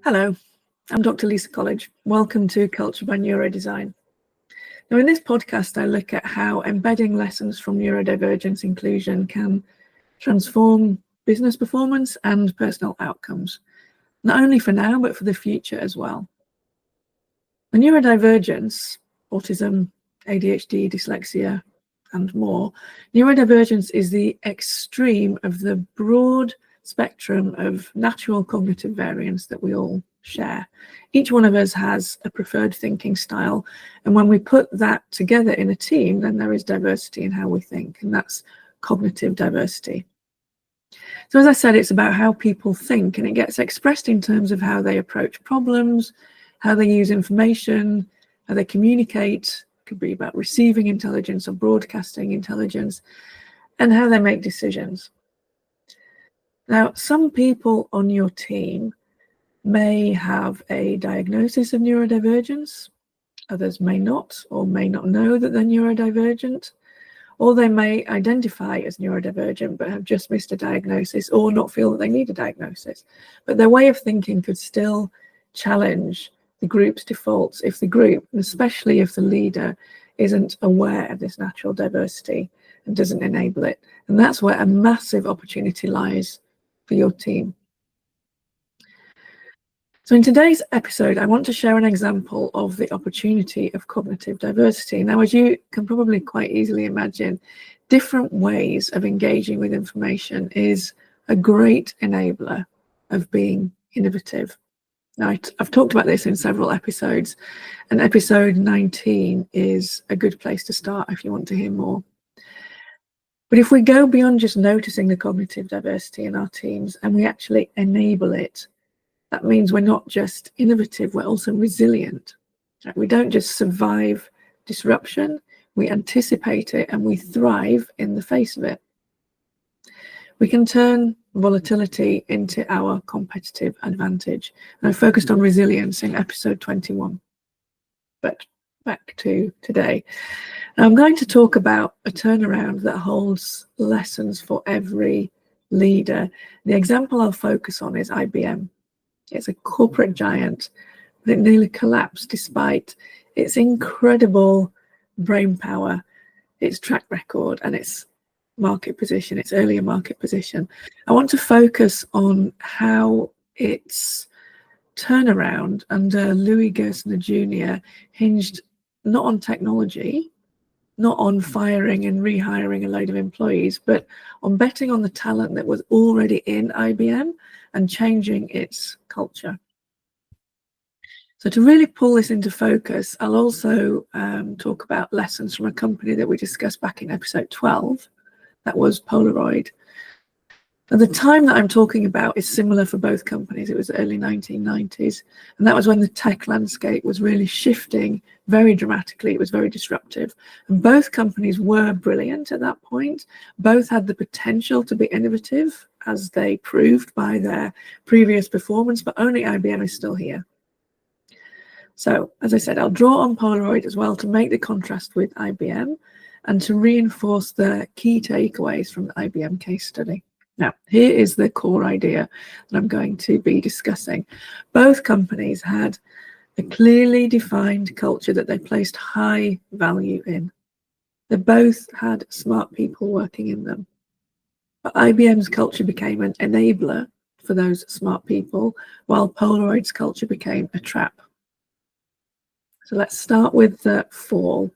Hello, I'm Dr. Lisa Colledge. Welcome to Culture by Neurodesign. Now, in this podcast, I look at how embedding lessons from neurodivergence inclusion can transform business performance and personal outcomes, not only for now, but for the future as well. The neurodivergence, autism, ADHD, dyslexia, and more, neurodivergence is the extreme of the broad spectrum of natural cognitive variance that we all share. Each one of us has a preferred thinking style, and when we put that together in a team, then there is diversity in how we think, and that's cognitive diversity. So as I said, it's about how people think, and it gets expressed in terms of how they approach problems, how they use information, how they communicate. It could be about receiving intelligence or broadcasting intelligence, and how they make decisions. Now, some people on your team may have a diagnosis of neurodivergence. Others may not, or may not know that they're neurodivergent, or they may identify as neurodivergent but have just missed a diagnosis or not feel that they need a diagnosis. But their way of thinking could still challenge the group's defaults if the group, and especially if the leader, isn't aware of this natural diversity and doesn't enable it. And that's where a massive opportunity lies for your team. So in today's episode, I want to share an example of the opportunity of cognitive diversity. Now, as you can probably quite easily imagine, different ways of engaging with information is a great enabler of being innovative. Now, I've talked about this in several episodes, and episode 19 is a good place to start if you want to hear more. But if we go beyond just noticing the cognitive diversity in our teams and we actually enable it, that means we're not just innovative, we're also resilient. We don't just survive disruption, we anticipate it and we thrive in the face of it. We can turn volatility into our competitive advantage. And I focused on resilience in episode 21. But back to today. I'm going to talk about a turnaround that holds lessons for every leader. The example I'll focus on is IBM. It's a corporate giant, but it nearly collapsed despite its incredible brain power, its track record, and its market position, its earlier market position. I want to focus on how its turnaround under Louis Gerstner Junior hinged not on technology, not on firing and rehiring a load of employees, but on betting on the talent that was already in IBM and changing its culture. So to really pull this into focus, I'll also talk about lessons from a company that we discussed back in episode 12. That was Polaroid. Now, the time that I'm talking about is similar for both companies. It was the early 1990s, and that was when the tech landscape was really shifting very dramatically. It was very disruptive, and both companies were brilliant at that point. Both had the potential to be innovative, as they proved by their previous performance, but only IBM is still here. So, as I said, I'll draw on Polaroid as well to make the contrast with IBM and to reinforce the key takeaways from the IBM case study. Now, here is the core idea that I'm going to be discussing. Both companies had a clearly defined culture that they placed high value in. They both had smart people working in them. But IBM's culture became an enabler for those smart people, while Polaroid's culture became a trap. So let's start with the fall.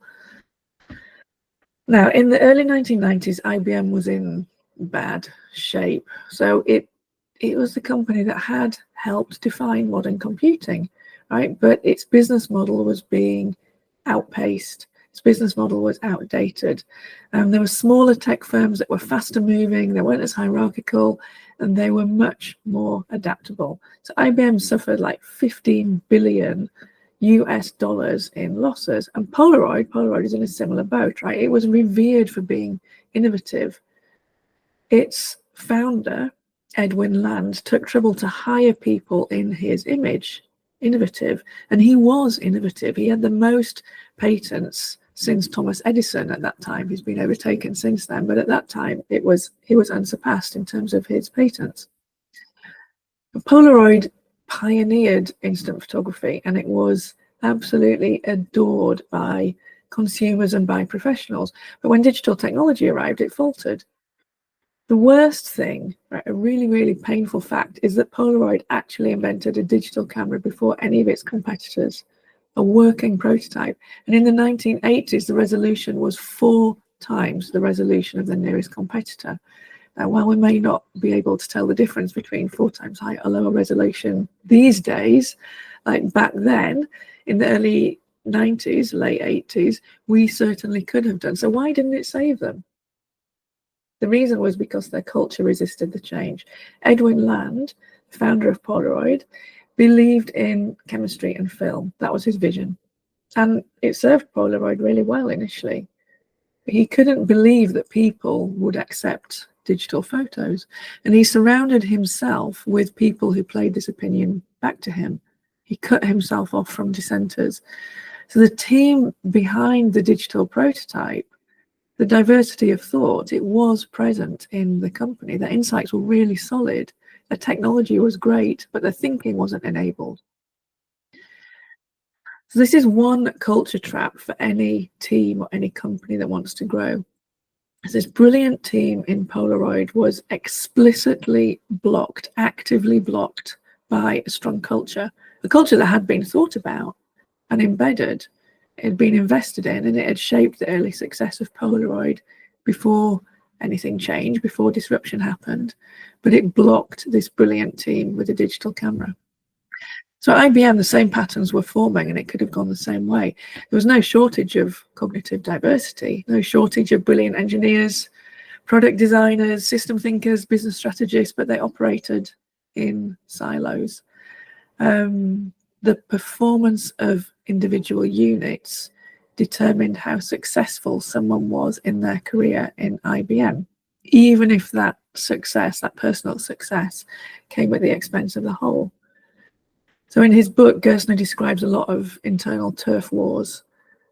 Now, in the early 1990s, IBM was in bad shape. So it was the company that had helped define modern computing, right? But its business model was being outpaced. Its business model was outdated. There were smaller tech firms that were faster moving, they weren't as hierarchical, and they were much more adaptable. So IBM suffered like 15 billion US dollars in losses. And Polaroid is in a similar boat, right? It was revered for being innovative. Its founder, Edwin Land, took trouble to hire people in his image, innovative, and he was innovative. He had the most patents since Thomas Edison at that time. He's been overtaken since then, but at that time he was unsurpassed in terms of his patents. Polaroid pioneered instant photography, and it was absolutely adored by consumers and by professionals. But when digital technology arrived, it faltered. The worst thing, right, a really, really painful fact, is that Polaroid actually invented a digital camera before any of its competitors, a working prototype. And in the 1980s, the resolution was 4 times the resolution of the nearest competitor. Now, while we may not be able to tell the difference between 4 times higher or lower resolution these days, like back then, in the early 90s, late 80s, we certainly could have done. So why didn't it save them? The reason was because their culture resisted the change. Edwin Land, founder of Polaroid, believed in chemistry and film. That was his vision. And it served Polaroid really well initially. But he couldn't believe that people would accept digital photos. And he surrounded himself with people who played this opinion back to him. He cut himself off from dissenters. So the team behind the digital prototype, the diversity of thought, it was present in the company. Their insights were really solid. The technology was great, but the thinking wasn't enabled. So this is one culture trap for any team or any company that wants to grow. This brilliant team in Polaroid was explicitly blocked, actively blocked by a strong culture, a culture that had been thought about and embedded. It had been invested in, and it had shaped the early success of Polaroid before anything changed, before disruption happened. But it blocked this brilliant team with a digital camera. So at IBM, the same patterns were forming, and it could have gone the same way. There was no shortage of cognitive diversity, no shortage of brilliant engineers, product designers, system thinkers, business strategists, but they operated in silos. The performance of individual units determined how successful someone was in their career in IBM, even if that success, that personal success, came at the expense of the whole. So in his book, Gerstner describes a lot of internal turf wars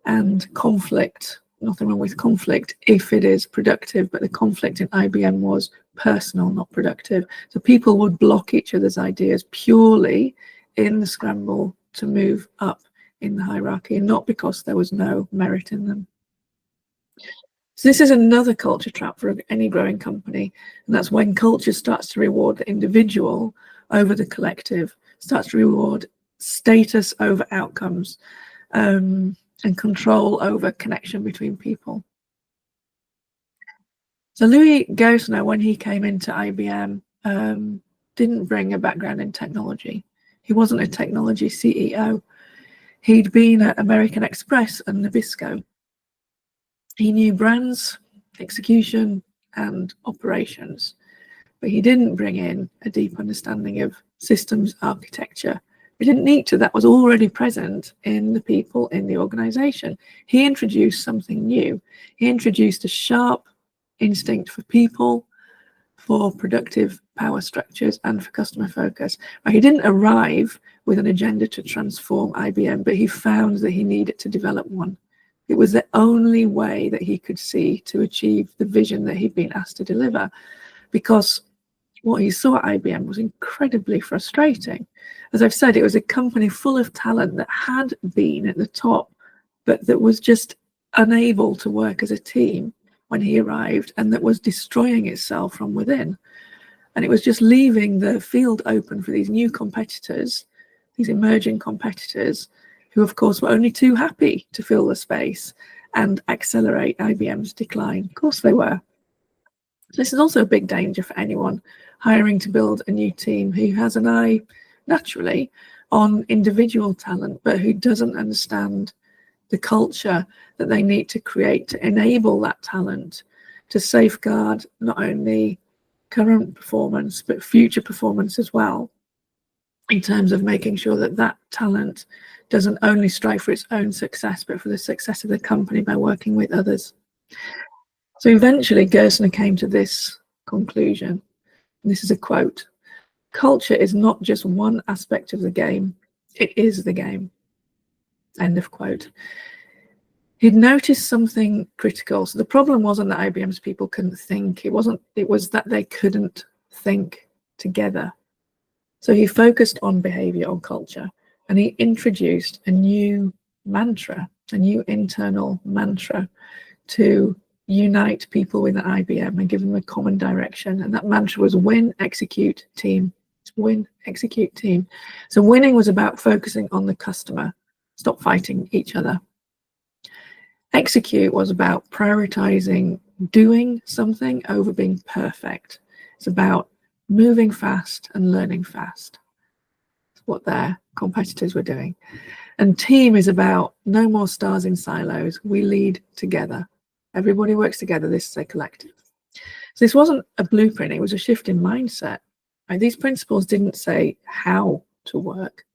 and conflict. Nothing wrong with conflict if it is productive, but the conflict in IBM was personal, not productive. So people would block each other's ideas purely in the scramble to move up in the hierarchy, and not because there was no merit in them. So this is another culture trap for any growing company, and that's when culture starts to reward the individual over the collective, starts to reward status over outcomes, and control over connection between people. So Louis Gerstner, when he came into IBM, didn't bring a background in technology. He wasn't a technology CEO. He'd been at American Express and Nabisco. He knew brands, execution, and operations, but he didn't bring in a deep understanding of systems architecture. He didn't need to. That was already present in the people in the organization. He introduced something new. He introduced a sharp instinct for people, for productive power structures, and for customer focus. He didn't arrive with an agenda to transform IBM, but he found that he needed to develop one. It was the only way that he could see to achieve the vision that he'd been asked to deliver, because what he saw at IBM was incredibly frustrating. As I've said, it was a company full of talent that had been at the top, but that was just unable to work as a team when he arrived, and that was destroying itself from within. And it was just leaving the field open for these new competitors, these emerging competitors, who of course were only too happy to fill the space and accelerate IBM's decline. Of course they were. This is also a big danger for anyone hiring to build a new team who has an eye, naturally, on individual talent, but who doesn't understand the culture that they need to create to enable that talent to safeguard not only current performance, but future performance as well, in terms of making sure that that talent doesn't only strive for its own success, but for the success of the company by working with others. So eventually Gerstner came to this conclusion. And this is a quote: "Culture is not just one aspect of the game, it is the game." End of quote. He'd noticed something critical. So the problem wasn't that IBM's people couldn't think. It was that they couldn't think together. So he focused on behavior or culture, and he introduced a new mantra, a new internal mantra to unite people within IBM and give them a common direction. And that mantra was win, execute, team. Win, execute, team. So winning was about focusing on the customer, stop fighting each other. Execute was about prioritizing doing something over being perfect. It's about moving fast and learning fast. It's what their competitors were doing. And team is about no more stars in silos. We lead together. Everybody works together. This is a collective. So this wasn't a blueprint. It was a shift in mindset. And these principles didn't say how to work.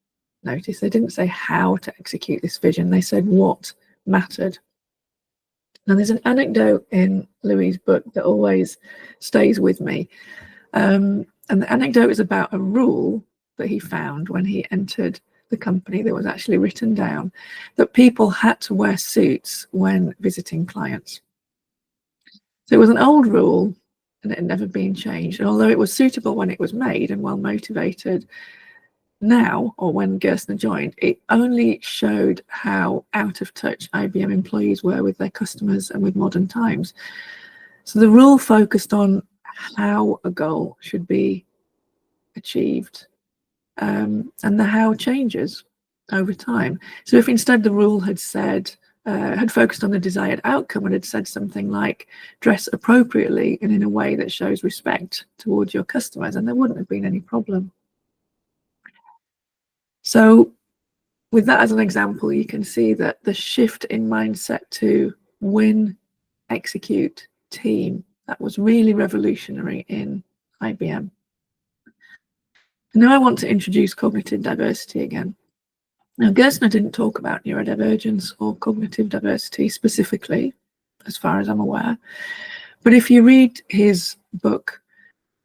Notice they didn't say how to execute this vision. They said what mattered. Now, there's an anecdote in Louis' book that always stays with me. And the anecdote is about a rule that he found when he entered the company that was actually written down, that people had to wear suits when visiting clients. So it was an old rule and it had never been changed. And although it was suitable when it was made and well motivated, now, or when Gerstner joined, it only showed how out of touch IBM employees were with their customers and with modern times. So the rule focused on how a goal should be achieved, and the how changes over time. So if instead the rule had said, had focused on the desired outcome and had said something like dress appropriately and in a way that shows respect towards your customers, and there wouldn't have been any problem. So with that as an example, you can see that the shift in mindset to win, execute, team, that was really revolutionary in IBM. Now I want to introduce cognitive diversity again. Now, Gerstner didn't talk about neurodivergence or cognitive diversity specifically, as far as I'm aware. But if you read his book,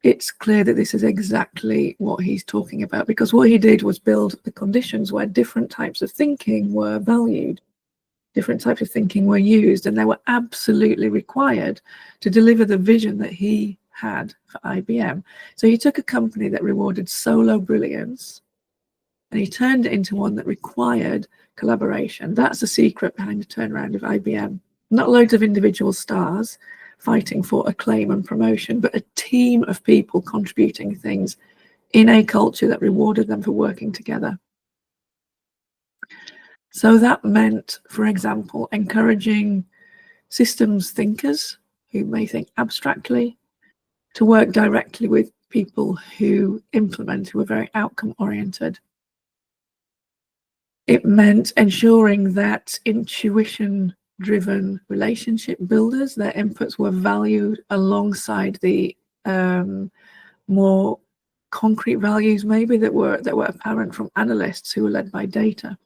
it's clear that this is exactly what he's talking about, because what he did was build the conditions where different types of thinking were valued, different types of thinking were used, and they were absolutely required to deliver the vision that he had for IBM. So he took a company that rewarded solo brilliance and he turned it into one that required collaboration. That's the secret behind the turnaround of IBM. Not loads of individual stars fighting for acclaim and promotion, but a team of people contributing things in a culture that rewarded them for working together. So that meant, for example, encouraging systems thinkers who may think abstractly to work directly with people who implement, who are very outcome oriented. It meant ensuring that intuition-driven relationship builders, their inputs were valued alongside the more concrete values maybe that were apparent from analysts who were led by data.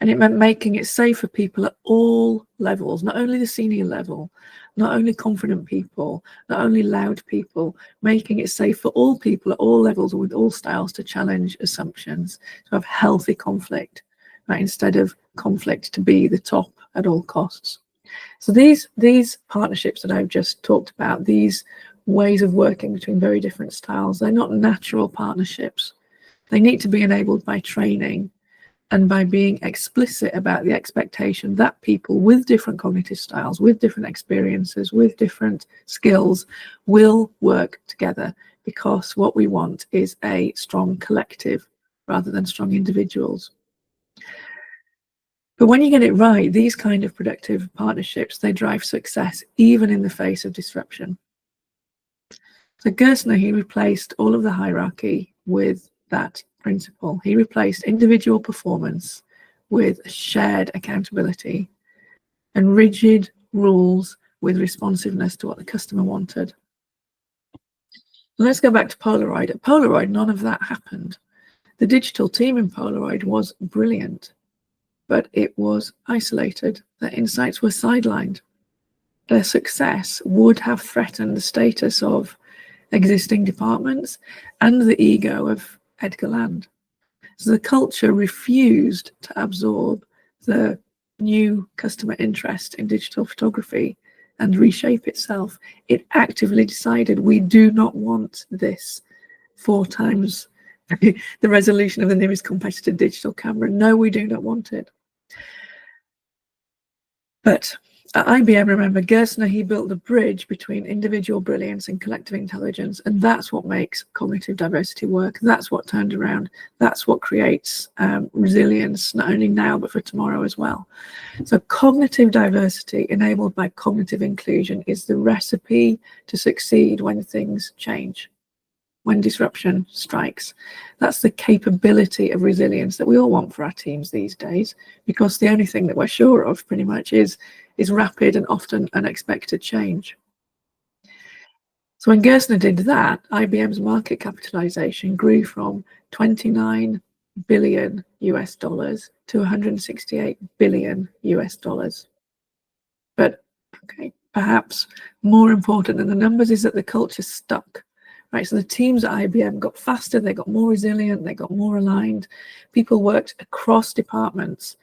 And it meant making it safe for people at all levels, not only the senior level, not only confident people, not only loud people, making it safe for all people at all levels with all styles to challenge assumptions, to have healthy conflict, right, instead of conflict to be the top at all costs. So these partnerships that I've just talked about, these ways of working between very different styles, they're not natural partnerships. They need to be enabled by training and by being explicit about the expectation that people with different cognitive styles, with different experiences, with different skills will work together, because what we want is a strong collective rather than strong individuals. But when you get it right, these kind of productive partnerships, they drive success even in the face of disruption. So Gerstner, he replaced all of the hierarchy with that principle. He replaced individual performance with shared accountability and rigid rules with responsiveness to what the customer wanted. Let's go back to Polaroid. At Polaroid, none of that happened. The digital team in Polaroid was brilliant, but it was isolated. Their insights were sidelined. Their success would have threatened the status of existing departments and the ego of Edgar Land. So the culture refused to absorb the new customer interest in digital photography and reshape itself. It actively decided, we do not want this 4 times the resolution of the nearest competitor digital camera. No, we do not want it. But at IBM, remember, Gerstner, he built the bridge between individual brilliance and collective intelligence, and that's what makes cognitive diversity work. That's what turned around. That's what creates resilience, not only now, but for tomorrow as well. So cognitive diversity enabled by cognitive inclusion is the recipe to succeed when things change, when disruption strikes. That's the capability of resilience that we all want for our teams these days, because the only thing that we're sure of pretty much is rapid and often unexpected change. So when Gerstner did that, IBM's market capitalization grew from 29 billion US dollars to 168 billion US dollars. But okay, perhaps more important than the numbers is that the culture stuck. Right, so the teams at IBM got faster, they got more resilient, they got more aligned. People worked across departments.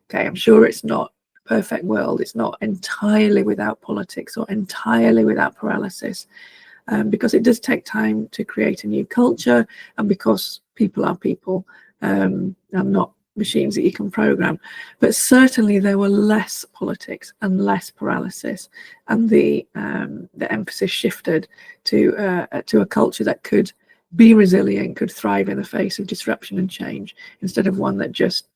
Okay, I'm sure it's not a perfect world. It's not entirely without politics or entirely without paralysis, because it does take time to create a new culture, and because people are people, and not machines that you can program. But certainly there were less politics and less paralysis, and the emphasis shifted to a culture that could be resilient, could thrive in the face of disruption and change, instead of one that just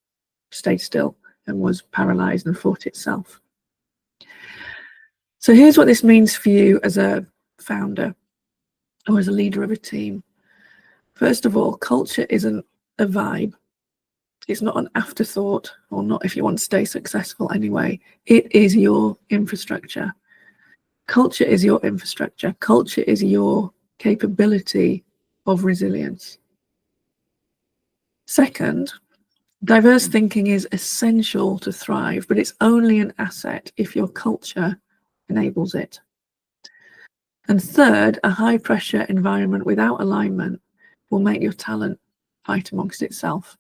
stayed still and was paralyzed and fought itself. So here's what this means for you as a founder or as a leader of a team. First of all, culture isn't a vibe. It's not an afterthought, or not if you want to stay successful anyway. It is your infrastructure. Culture is your infrastructure. Culture is your capability of resilience. Second, diverse thinking is essential to thrive, but it's only an asset if your culture enables it. And third, a high pressure environment without alignment will make your talent fight amongst itself.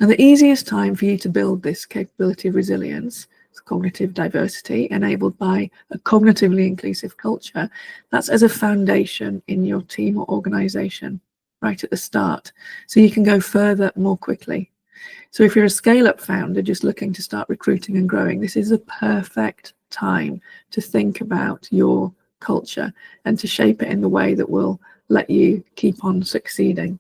Now, the easiest time for you to build this capability of resilience, cognitive diversity, enabled by a cognitively inclusive culture, that's as a foundation in your team or organization, right at the start, so you can go further more quickly. So if you're a scale-up founder just looking to start recruiting and growing, this is a perfect time to think about your culture and to shape it in the way that will let you keep on succeeding.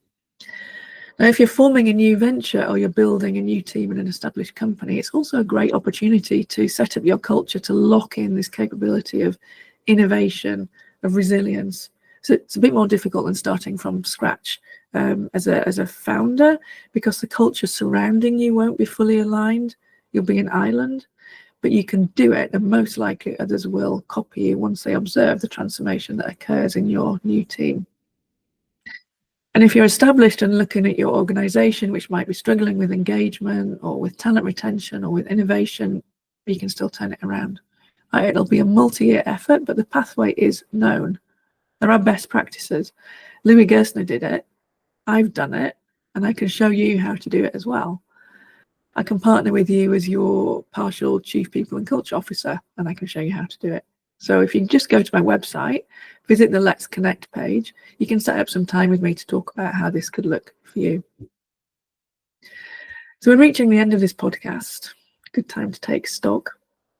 Now, if you're forming a new venture or you're building a new team in an established company, it's also a great opportunity to set up your culture to lock in this capability of innovation, of resilience. So it's a bit more difficult than starting from scratch as a founder, because the culture surrounding you won't be fully aligned. You'll be an island, but you can do it, and most likely others will copy you once they observe the transformation that occurs in your new team. And if you're established and looking at your organization, which might be struggling with engagement or with talent retention or with innovation, you can still turn it around. It'll be a multi-year effort, but the pathway is known. There are best practices. Louis Gerstner did it. I've done it, and I can show you how to do it as well. I can partner with you as your partial chief people and culture officer, and I can show you how to do it. So if you just go to my website, visit the Let's Connect page, you can set up some time with me to talk about how this could look for you. So we're reaching the end of this podcast. Good time to take stock.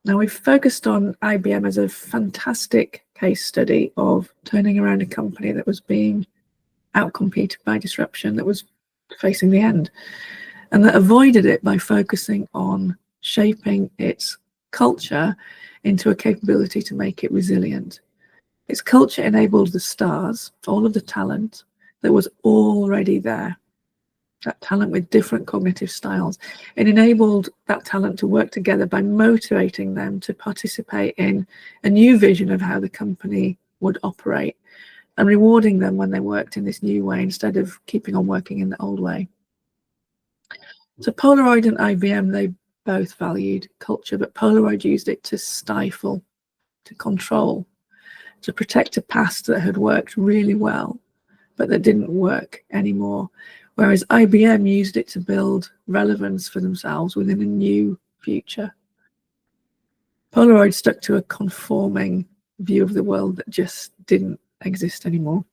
Now, we've focused on IBM as a fantastic case study of turning around a company that was being outcompeted by disruption, that was facing the end, and that avoided it by focusing on shaping its culture into a capability to make it resilient. Its culture enabled the stars, all of the talent that was already there, that talent with different cognitive styles. It enabled that talent to work together by motivating them to participate in a new vision of how the company would operate, and rewarding them when they worked in this new way instead of keeping on working in the old way. So Polaroid and IBM, they both valued culture, but Polaroid used it to stifle, to control, to protect a past that had worked really well, but that didn't work anymore. Whereas IBM used it to build relevance for themselves within a new future. Polaroid stuck to a conforming view of the world that just didn't exist anymore.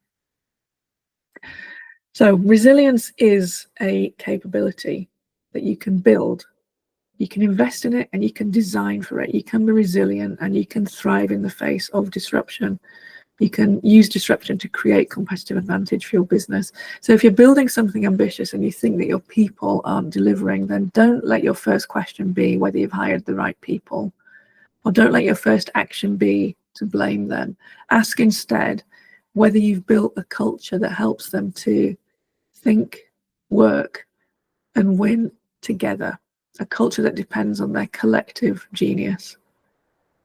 So resilience is a capability that you can build. You can invest in it and you can design for it. You can be resilient and you can thrive in the face of disruption. You can use disruption to create competitive advantage for your business. So if you're building something ambitious and you think that your people aren't delivering, then don't let your first question be whether you've hired the right people, or don't let your first action be to blame them. Ask instead whether you've built a culture that helps them to think, work, and win together. A culture that depends on their collective genius.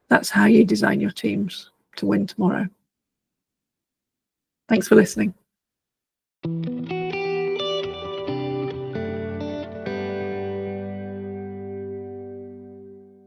That's how you design your teams to win tomorrow. Thanks for listening.